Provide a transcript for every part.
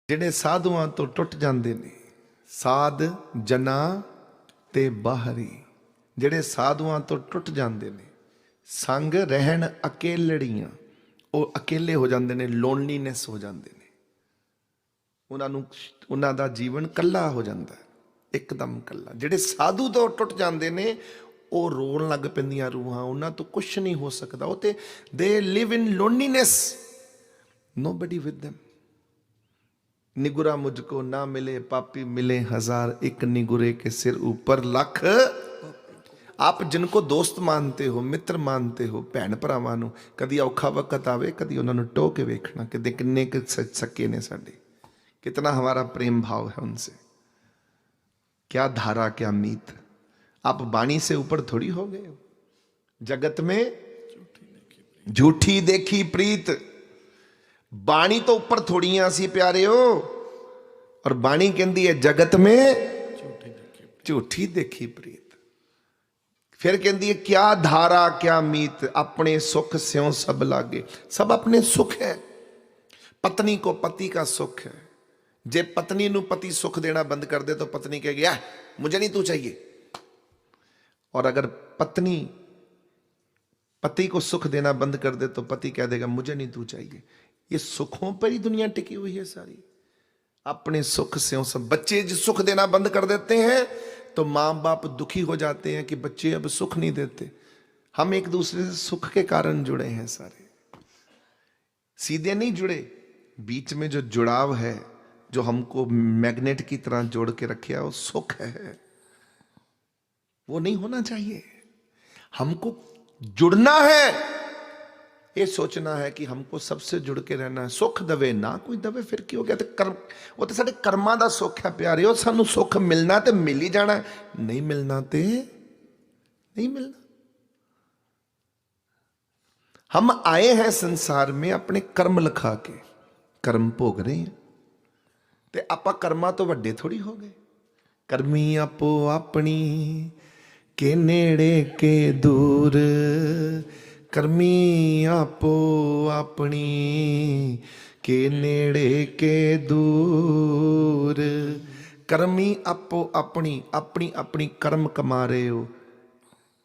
ਜਿਹੜੇ ਸਾਧੂਆਂ ਤੋਂ ਟੁੱਟ ਜਾਂਦੇ ਨੇ, ਸਾਧ ਜਨਾ ਤੇ ਬਾਹਰੀ, ਜਿਹੜੇ ਸਾਧੂਆਂ ਤੋਂ ਟੁੱਟ ਜਾਂਦੇ ਨੇ, ਸੰਗ ਰਹਿਣ ਅਕੇਲੜੀਆਂ, ਉਹ ਅਕੇਲੇ ਹੋ ਜਾਂਦੇ ਨੇ, ਲੋਨਲੀਨੈਸ ਹੋ ਜਾਂਦੇ ਨੇ, ਉਹਨਾਂ ਦਾ ਜੀਵਨ ਕੱਲਾ ਹੋ ਜਾਂਦਾ, ਇੱਕਦਮ ਕੱਲਾ। ਜਿਹੜੇ ਸਾਧੂ ਤੋਂ ਟੁੱਟ ਜਾਂਦੇ ਨੇ ਉਹ ਰੋਣ ਲੱਗ ਪੈਂਦੀਆਂ ਰੂਹਾਂ, ਉਹਨਾਂ ਤੋਂ ਕੁਛ ਨਹੀਂ ਹੋ ਸਕਦਾ, ਉਹ ਤੇ ਦੇ ਲਿਵ ਇਨ ਲੋਨਲੀਨੈਸ, नोबडी विद देम। निगुरा मुझको ना मिले पापी मिले हजार, एक निगुरे के सिर ऊपर लख। आप जिनको दोस्त मानते हो, मित्र मानते हो, भैन भरावां नूं कदी औखा वक्त आवे, कदी उन्हां नूं टोह के वेखना कि किन्ने सके ने साडे, कितना हमारा प्रेम भाव है उनसे, क्या धारा क्या मीत। आप बाणी से ऊपर थोड़ी हो गए हो। जगत में झूठी देखी प्रीत, बाणी तो ऊपर थोड़ियां सी प्यारे हो, और बाणी कहती है जगत में झूठी देखी प्रीत। फिर कहती है क्या धारा क्या मीत, अपने सुख स्यों सब लागे। सब अपने सुख है, पत्नी को पति का सुख है। जे पत्नी नू पति सुख देना बंद कर दे तो पत्नी कहेगी मुझे नहीं तू चाहिए, और अगर पत्नी पति को सुख देना बंद कर दे तो पति कह देगा मुझे नहीं तू चाहिए। ये सुखों पर ही दुनिया टिकी हुई है सारी, अपने सुख से सब। बच्चे जो सुख देना बंद कर देते हैं तो माँ बाप दुखी हो जाते हैं कि बच्चे अब सुख नहीं देते। हम एक दूसरे से सुख के कारण जुड़े हैं सारे, सीधे नहीं जुड़े। बीच में जो जुड़ाव है, जो हमको मैग्नेट की तरह जोड़ के रखे, वो सुख है, वो नहीं होना चाहिए। हमको जुड़ना है, ये सोचना है कि हमको सबसे जुड़ के रहना है। सुख दवे ना कोई दवे फिर की हो गया, तो कर्म, वो तो साडे कर्मां दा सुख है प्यारे। और सानू सुख मिलना तो मिल ही जाना, नहीं मिलना तो नहीं मिलना। हम आए हैं संसार में अपने कर्म लिखा के, कर्म भोग रहे हैं, ते आपां कर्मां तो वड्डे थोड़ी हो गए। कर्मी आपो अपनी के नेड़े के दूर, कर्मी आपो अपनी के नेड़े के दूर। कर्मी आपो अपनी, अपनी अपनी कर्म कमा रहे हो।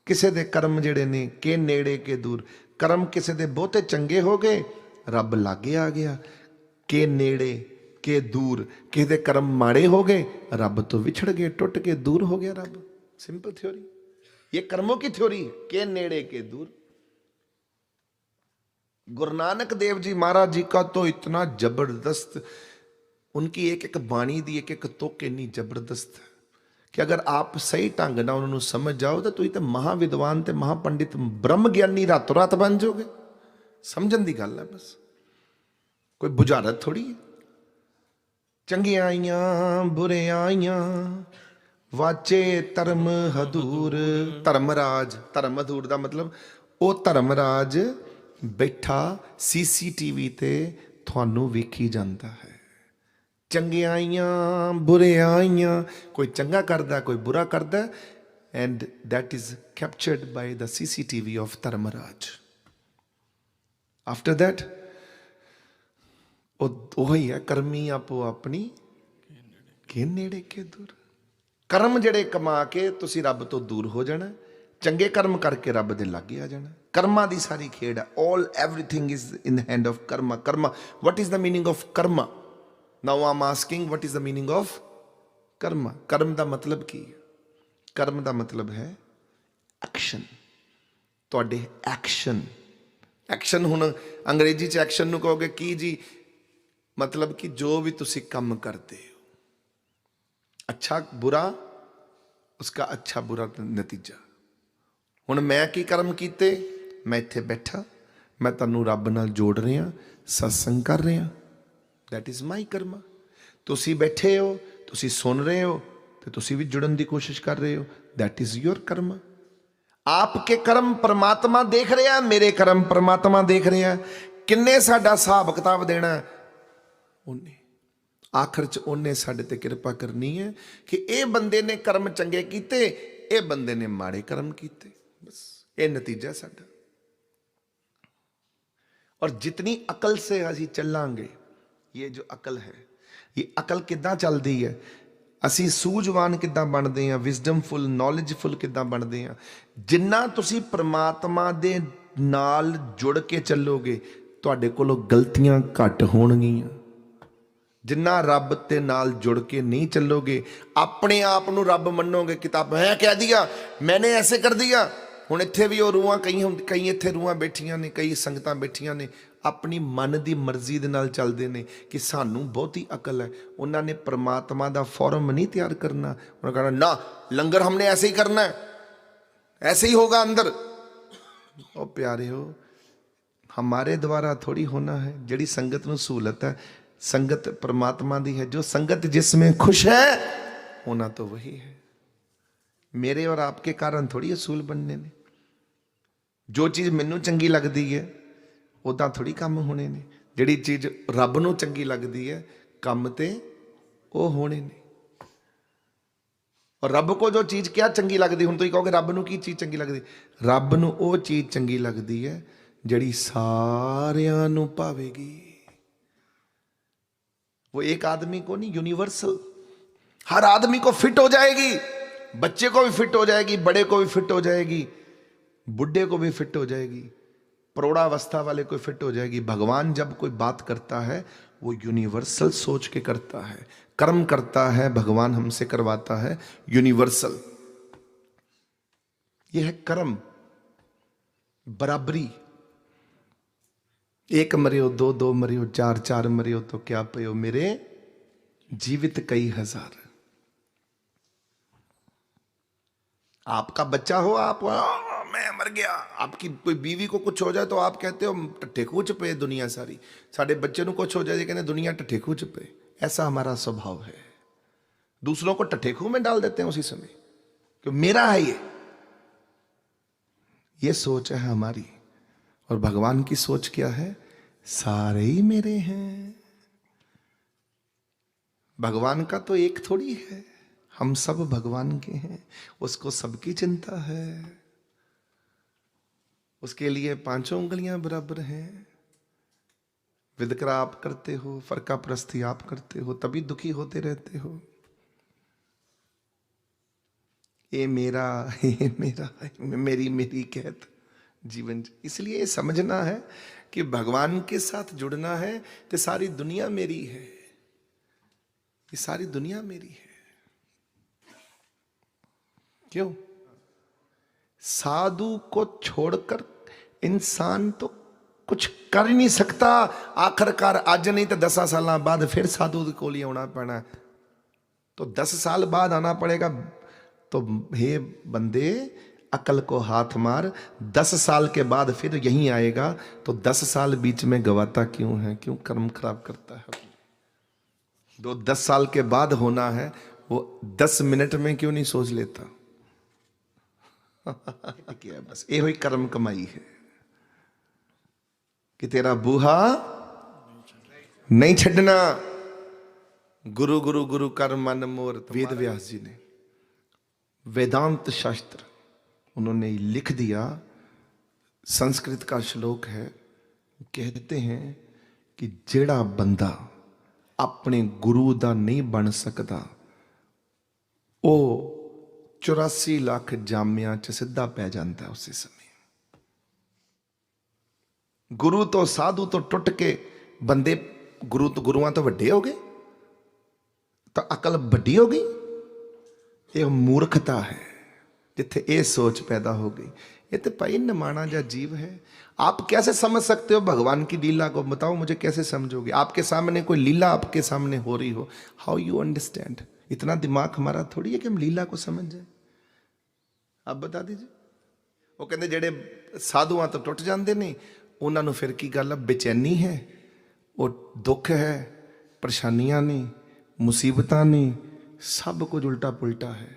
किसी दे कर्म जेड़े ने के नेड़े के दूर, कर्म किसी दे बहुते चंगे हो गए, रब लागे आ गया। के नेड़े के दूर, किसी दे कर्म माड़े हो गए, रब तो विछड़ गए, टुट के दूर हो गया रब। सिंपल थ्योरी, ये कर्मों की थ्योरी है, के नेड़े के दूर। गुरु नानक देव जी महाराज जी का तो इतना जबरदस्त, उनकी एक एक बाणी दी एक एक तुक इन्नी जबरदस्त है कि अगर आप सही ढंग ना उन्होंने समझ जाओ तो तुम तो महाविद्वान ते महापंडित ब्रह्म ज्ञानी रातों रात बन जाओगे। समझन दी गल है बस, कोई बुझारत थोड़ी है। चंगियां बुरियां वाचे धर्म हदूर। धर्मराज, धर्म हदूर का मतलब वो धर्मराज बैठा CCTV ते थानू वेखी जाता है। चंगियाइयां बुरियाइयां, कोई चंगा करदा कोई बुरा करदा, and that is captured by the CCTV of Dharmaraj. After that वही है कर्मी आपो अपनी के नेड़े के दूर। कर्म जड़े कमा के तुसी रब तो दूर हो जाना, चंगे कर्म करके रब दे लागे आ जाना। कर्मा दी सारी खेड़ है, all everything is in the hand of Karma. Karma, what is the meaning of Karma? Now I am asking what is the meaning of Karma? कर्म दा मतलब की है? कर्म दा मतलब है एक्शन, तुहाडे एक्शन। एक्शन हुण अंग्रेजी च एक्शन नूं कहोगे की जी, मतलब कि जो भी तुसी काम करते हो, अच्छा बुरा, उसका अच्छा बुरा नतीजा। हुण मैं की कर्म कीते, मैं इत्थे बैठा, मैं तुहानूं रब नाल जोड़ रहा, सत्संग कर रहा, दैट इज़ माई कर्मा। तुसी बैठे हो, तुसी सुन रहे हो, तो तुसी भी जुड़न की कोशिश कर रहे हो, दैट इज़ योर कर्मा। आपके कर्म परमात्मा देख रहा, मेरे कर्म परमात्मा देख रहा। किन्ने साडा हिसाब किताब देना, उन्हें आखिर च उन्हें साडे ते कृपा करनी है कि ये बंदे ने कर्म चंगे कीते, ये बंदे ने माड़े कर्म कीते, बस ये नतीजा साडा। और जितनी अकल से असी चलांगे, ये जो अकल है, ਇਹ ਅਕਲ ਕਿੱਦਾਂ ਚੱਲਦੀ ਹੈ, ਅਸੀਂ ਸੂਝਵਾਨ ਕਿੱਦਾਂ ਬਣਦੇ ਹਾਂ, ਵਿਜ਼ਡਮਫੁਲ ਨੌਲੇਜਫੁਲ ਕਿੱਦਾਂ ਬਣਦੇ ਹਾਂ। ਜਿੰਨਾ ਤੁਸੀਂ ਪ੍ਰਮਾਤਮਾ ਦੇ ਨਾਲ ਜੁੜ ਕੇ ਚੱਲੋਗੇ ਤੁਹਾਡੇ ਕੋਲੋਂ ਗਲਤੀਆਂ ਘੱਟ ਹੋਣਗੀਆਂ। ਜਿੰਨਾ ਰੱਬ ਤੇ ਨਾਲ ਜੁੜ ਕੇ ਨਹੀਂ ਚੱਲੋਗੇ, ਆਪਣੇ ਆਪ ਨੂੰ ਰੱਬ ਮੰਨੋਗੇ, ਕਿਤਾਬ ਮੈਂ ਕਹਿ ਦਿਆ, ਮੈਨੇ ਐਸੇ ਕਰ ਦਿਆ। ਹੁਣ ਇੱਥੇ ਵੀ ਉਹ ਰੂਹਾਂ ਕਈ ਇੱਥੇ ਰੂਹਾਂ ਬੈਠੀਆਂ ਨੇ, ਕਈ ਸੰਗਤਾਂ ਬੈਠੀਆਂ ਨੇ, ਆਪਣੀ ਮਨ ਦੀ ਮਰਜ਼ੀ ਦੇ ਨਾਲ ਚੱਲਦੇ ਨੇ ਕਿ ਸਾਨੂੰ ਬਹੁਤੀ ਅਕਲ ਹੈ। ਉਹਨਾਂ ਨੇ ਪ੍ਰਮਾਤਮਾ ਦਾ ਫੋਰਮ ਨਹੀਂ ਤਿਆਰ ਕਰਨਾ। ਉਹਨਾਂ कहना ना लंगर हमने ऐसे ही करना है, ऐसे ही होगा अंदर। ओ प्यारे हो, हमारे द्वारा थोड़ी होना है। जिहड़ी संगत नूं सहूलत है, संगत परमात्मा दी है। जो संगत जिसमें खुश है होना तो वही है। मेरे और आपके कारण थोड़ी असूल बनने ने। जो चीज़ मैनू चंगी लगती है उदा थोड़ी काम होने ने। जिहड़ी चीज़ रब नूं चंगी लगती है काम ते वो होने ने। और रब को जो चीज़ क्या चंगी लगती, हुण तुसीं कहोगे रब नूं की चीज़ चंगी लगती, रब नूं वो चीज़ चंगी लगती है जिहड़ी सारियां नूं भावेगी। वो एक आदमी को नहीं, यूनिवर्सल हर आदमी को फिट हो जाएगी। बच्चे को भी फिट हो जाएगी, बड़े को भी फिट हो जाएगी, बुढ़े को भी फिट हो जाएगी, प्रौढ़ावस्था वाले को फिट हो जाएगी। भगवान जब कोई बात करता है वो यूनिवर्सल सोच के करता है। कर्म करता है भगवान हमसे करवाता है यूनिवर्सल। यह है कर्म, बराबरी। एक मरियो, दो दो मरियो, चार चार मरियो तो क्या पयो, मेरे जीवित कई हजार। आपका बच्चा हो, आप मैं मर गया, आपकी कोई बीवी को कुछ हो जाए तो आप कहते हो टट्ठे खूच पे दुनिया सारी। साढ़े बच्चे को कुछ हो जाए कहते दुनिया टट्ठे खूच पे। ऐसा हमारा स्वभाव है, दूसरों को टट्ठे खूह में डाल देते हैं उसी समय, क्यों मेरा है ये सोच है हमारी। और भगवान की सोच क्या है, सारे ही मेरे हैं। भगवान का तो एक थोड़ी है, हम सब भगवान के हैं। उसको सबकी चिंता है, उसके लिए पांचों उंगलियां बराबर हैं। विदकरा आप करते हो, फरका परस्ती आप करते हो, तभी दुखी होते रहते हो। ये मेरा, ये मेरा, मेरी मेरी कहत जीवन। इसलिए समझना है कि भगवान के साथ जुड़ना है तो सारी दुनिया मेरी है, ये सारी दुनिया मेरी है। क्यों? साधु को छोड़कर इंसान तो कुछ कर ही नहीं सकता। आखिरकार आज नहीं तो 10 साल बाद फिर साधु को लिए आना पड़ना, तो 10 साल बाद आना पड़ेगा। तो हे बंदे अकल को हाथ मार, 10 साल के बाद फिर यहीं आएगा, तो 10 साल बीच में गवाता क्यों है? क्यों कर्म खराब करता है? जो 10 साल के बाद होना है वो 10 मिनट में क्यों नहीं सोच लेता? क्या बस ये हुई कर्म कमाई है कि तेरा बूहा नहीं छड़ना। गुरु गुरु गुरु कर मन मोर। वेद व्यास जी ने वेदांत शास्त्र उन्होंने लिख दिया, संस्कृत का श्लोक है। कहते हैं कि जेड़ा बंदा अपने गुरु दा नहीं बन सकता वो 84 लाख जामिया च सीधा पै जाता है उसी समय। गुरु तो साधु तो टुट के बंदे गुरु तो गुरुआं तो वड्डे हो गए, तो अकल वड्डी हो गई। ये मूर्खता है जिथे ये सोच पैदा हो गई। ये तो भाई नमाना जा जीव है। आप कैसे समझ सकते हो भगवान की लीला को? बताओ मुझे, कैसे समझोगे? आपके सामने कोई लीला आपके सामने हो रही हो, हाउ यू अंडरस्टैंड? इतना दिमाग हमारा थोड़ी है कि हम लीला को समझ जाए। आप बता दीजिए। वो कहते जेड़े साधुआं तो टुट जाते नहीं, उन्होंने फिर की गल, बेचैनी है, वो दुख है, परेशानियां नहीं, मुसीबतां नहीं, सब कुछ उल्टा पुल्टा है।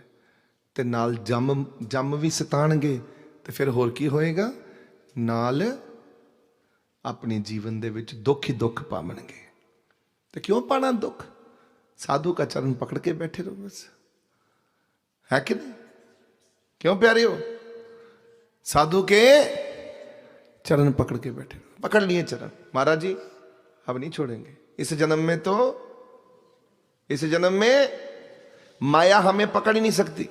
ते नाल जम भी सताणगे तो फिर होर की होएगा, नाल अपने जीवन दे विच दुख ही दुख पावणगे। तो क्यों पाना दुख? साधु का चरण पकड़ के बैठे रहो बस, है कि नहीं? क्यों प्यारे हो? साधु के चरण पकड़ के बैठे, पकड़ लिए चरण, महाराज जी अब नहीं छोड़ेंगे, इस जन्म में तो इस जन्म में माया हमें पकड़ ही नहीं सकती।